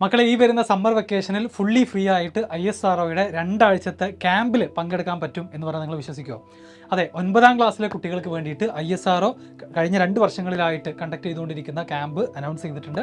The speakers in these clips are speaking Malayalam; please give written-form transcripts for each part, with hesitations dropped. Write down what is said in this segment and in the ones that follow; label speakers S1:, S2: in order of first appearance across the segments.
S1: മക്കളെ, ഈ വരുന്ന സമ്മർ വെക്കേഷനിൽ ഫുള്ളി ഫ്രീ ആയിട്ട് ISROയുടെ 2 ആഴ്ചത്തെ ക്യാമ്പിൽ പങ്കെടുക്കാൻ പറ്റും എന്ന് പറഞ്ഞാൽ നിങ്ങൾ വിശ്വസിക്കുമോ? അതെ, 9ാം ക്ലാസ്സിലെ കുട്ടികൾക്ക് വേണ്ടിയിട്ട് ISRO കഴിഞ്ഞ 2 വർഷങ്ങളിലായിട്ട് കണ്ടക്ട് ചെയ്തുകൊണ്ടിരിക്കുന്ന ക്യാമ്പ് അനൗൺസ് ചെയ്തിട്ടുണ്ട്.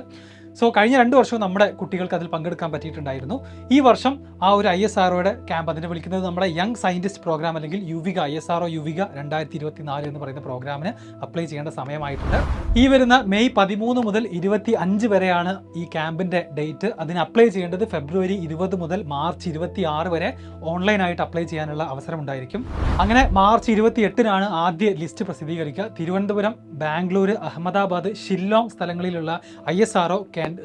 S1: സോ കഴിഞ്ഞ 2 വർഷവും നമ്മുടെ കുട്ടികൾക്ക് അതിൽ പങ്കെടുക്കാൻ പറ്റിയിട്ടുണ്ടായിരുന്നു. ഈ വർഷം ആ ഒരു ISROയുടെ ക്യാമ്പ്, അതിനെ വിളിക്കുന്നത് നമ്മുടെ യങ് സയൻറ്റിസ്റ്റ് പ്രോഗ്രാം അല്ലെങ്കിൽ യുവിക, ISRO യുവിക 2024 എന്ന് പറയുന്ന പ്രോഗ്രാമിന് അപ്ലൈ ചെയ്യേണ്ട സമയമായിട്ടുണ്ട്. ഈ വരുന്ന മെയ് 13 മുതൽ 25 വരെയാണ് ഈ ക്യാമ്പിൻ്റെ ഡേറ്റ്. അതിന് അപ്ലൈ ചെയ്യേണ്ടത് ഫെബ്രുവരി 20 മുതൽ മാർച്ച് 26 വരെ ഓൺലൈനായിട്ട് അപ്ലൈ ചെയ്യാനുള്ള അവസരം ഉണ്ടായിരിക്കും. അങ്ങനെ മാർച്ച് 28-നാണ് ആദ്യ ലിസ്റ്റ് പ്രസിദ്ധീകരിക്കുക. തിരുവനന്തപുരം, ബാംഗ്ലൂർ, അഹമ്മദാബാദ്, ഷില്ലോങ് സ്ഥലങ്ങളിലുള്ള ISRO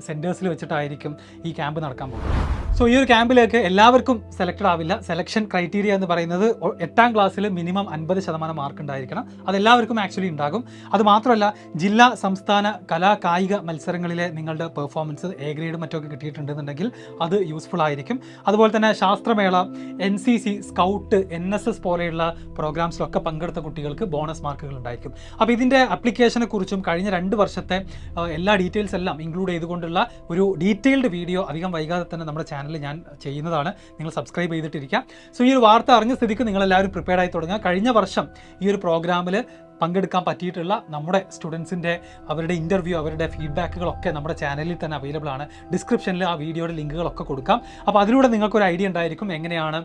S1: സെൻറ്റേഴ്സിൽ വെച്ചിട്ടായിരിക്കും ഈ ക്യാമ്പ് നടക്കാൻ പോകുന്നത്. സോ ഈ ഒരു ക്യാമ്പിലേക്ക് എല്ലാവർക്കും സെലക്റ്റഡ് ആവില്ല. സെലക്ഷൻ ക്രൈറ്റീരിയ എന്ന് പറയുന്നത് 8ാം ക്ലാസ്സിൽ മിനിമം 50% മാർക്ക് ഉണ്ടായിരിക്കണം. അതെല്ലാവർക്കും ആക്ച്വലി ഉണ്ടാകും. അതുമാത്രമല്ല, ജില്ലാ സംസ്ഥാന കലാ കായിക മത്സരങ്ങളിലെ നിങ്ങളുടെ പെർഫോമൻസ് A ഗ്രേഡ് മറ്റൊക്കെ കിട്ടിയിട്ടുണ്ടെന്നുണ്ടെങ്കിൽ അത് യൂസ്ഫുൾ ആയിരിക്കും. അതുപോലെ തന്നെ ശാസ്ത്രമേള, NCC, സ്കൗട്ട്, NSS പോലെയുള്ള പ്രോഗ്രാംസിലൊക്കെ പങ്കെടുത്ത കുട്ടികൾക്ക് ബോണസ് മാർക്കുകൾ ഉണ്ടായിരിക്കും. അപ്പോൾ ഇതിൻ്റെ അപ്ലിക്കേഷനെ കുറിച്ചും കഴിഞ്ഞ 2 വർഷത്തെ എല്ലാ ഡീറ്റെയിൽസ് എല്ലാം ഇൻക്ലൂഡ് ചെയ്തുകൊണ്ടുള്ള ഒരു ഡീറ്റെയിൽഡ് വീഡിയോ അധികം വൈകാതെ തന്നെ നമ്മുടെ ചാനലിൽ ഞാൻ ചെയ്യുന്നതാണ്. നിങ്ങൾ സബ്സ്ക്രൈബ് ചെയ്തിട്ടിരിക്കാം. സോ ഈ ഒരു വാർത്ത അറിഞ്ഞ സ്ഥിതിക്ക് നിങ്ങളെല്ലാവരും പ്രിപ്പയർഡ് ആയി തുടങ്ങുക. കഴിഞ്ഞ വർഷം ഈ ഒരു പ്രോഗ്രാമിൽ പങ്കെടുക്കാൻ പറ്റിയിട്ടുള്ള നമ്മുടെ സ്റ്റുഡൻസിൻ്റെ അവരുടെ ഇൻ്റർവ്യൂ, അവരുടെ ഫീഡ്ബാക്കുകളൊക്കെ നമ്മുടെ ചാനലിൽ തന്നെ അവൈലബിൾ ആണ്. ഡിസ്ക്രിപ്ഷനിൽ ആ വീഡിയോയുടെ ലിങ്കുകളൊക്കെ കൊടുക്കാം. അപ്പോൾ അതിലൂടെ നിങ്ങൾക്കൊരു ഐഡിയ ഉണ്ടായിരിക്കും എങ്ങനെയാണ്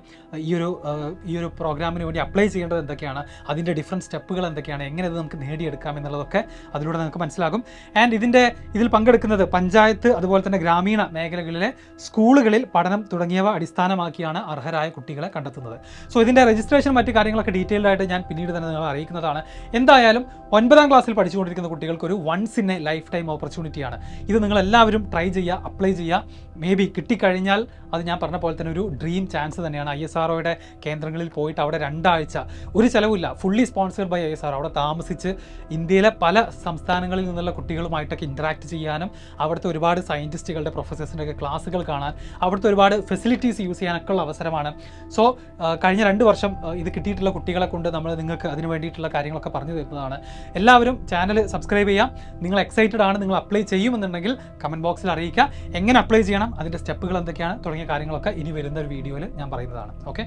S1: ഈ ഒരു പ്രോഗ്രാമിന് വേണ്ടി അപ്ലൈ ചെയ്യേണ്ടത് എന്തൊക്കെയാണ്, അതിൻ്റെ ഡിഫറൻറ്റ് സ്റ്റെപ്പുകൾ എന്തൊക്കെയാണ്, എങ്ങനെ ഇത് നമുക്ക് നേടിയെടുക്കാം എന്നുള്ളതൊക്കെ അതിലൂടെ നിങ്ങൾക്ക് മനസ്സിലാകും. ആൻഡ് ഇതിൽ പങ്കെടുക്കുന്നത് പഞ്ചായത്ത്, അതുപോലെ തന്നെ ഗ്രാമീണ മേഖലകളിലെ സ്കൂളുകളിൽ പഠനം തുടങ്ങിയവ അടിസ്ഥാനമാക്കിയാണ് അർഹരായ കുട്ടികളെ കണ്ടെത്തുന്നത്. സോ ഇതിൻ്റെ രജിസ്ട്രേഷൻ മറ്റു കാര്യങ്ങളൊക്കെ ഡീറ്റെയിൽഡ് ആയിട്ട് ഞാൻ പിന്നീട് തന്നെ നിങ്ങളെ അറിയിക്കുന്നതാണ്. എന്തായാലും 9ാം ക്ലാസ്സിൽ പഠിച്ചുകൊണ്ടിരിക്കുന്ന കുട്ടികൾക്ക് ഒരു once in a lifetime ഓപ്പർച്യൂണിറ്റിയാണ്. ഇത് നിങ്ങളെല്ലാവരും ട്രൈ ചെയ്യുക, അപ്ലൈ ചെയ്യുക. മേ ബി കിട്ടിക്കഴിഞ്ഞാൽ അത് ഞാൻ പറഞ്ഞ പോലെ തന്നെ ഒരു ഡ്രീം ചാൻസ് തന്നെയാണ്. ISROയുടെ കേന്ദ്രങ്ങളിൽ പോയിട്ട് അവിടെ 2 ആഴ്ച ഒരു ചിലവില്ല, ഫുള്ളി സ്പോൺസേഡ് ബൈ ISRO അവിടെ താമസിച്ച് ഇന്ത്യയിലെ പല സംസ്ഥാനങ്ങളിൽ നിന്നുള്ള കുട്ടികളുമായിട്ടൊക്കെ ഇൻറ്ററാക്ട് ചെയ്യാനും അവിടുത്തെ ഒരുപാട് സയൻറ്റിസ്റ്റുകളുടെ, പ്രൊഫസേഴ്സിൻ്റെ ഒക്കെ ക്ലാസ്സുകൾ കാണാൻ, അവിടുത്തെ ഒരുപാട് ഫെസിലിറ്റീസ് യൂസ് ചെയ്യാനൊക്കെ ഉള്ള അവസരമാണ്. സോ കഴിഞ്ഞ 2 വർഷം ഇത് കിട്ടിയിട്ടുള്ള കുട്ടികളെ കൊണ്ട് നമ്മൾ നിങ്ങൾക്ക് അതിന് വേണ്ടിയിട്ടുള്ള കാര്യങ്ങളൊക്കെ പറഞ്ഞു തരുന്നതാണ്. എല്ലാവരും ചാനൽ സബ്സ്ക്രൈബ് ചെയ്യാം. നിങ്ങൾ എക്സൈറ്റഡ് ആണ്, നിങ്ങൾ അപ്ലൈ ചെയ്യുമെന്നുണ്ടെങ്കിൽ കമൻറ്റ് ബോക്സിൽ അറിയിക്കുക. എങ്ങനെ അപ്ലൈ ചെയ്യണം, അതിൻ്റെ സ്റ്റെപ്പുകൾ എന്തൊക്കെയാണ് തുടങ്ങിയ കാര്യങ്ങളൊക്കെ ഇനി വരുന്ന ഒരു വീഡിയോയിൽ ഞാൻ പറയുന്നതാണ്. ഓക്കെ.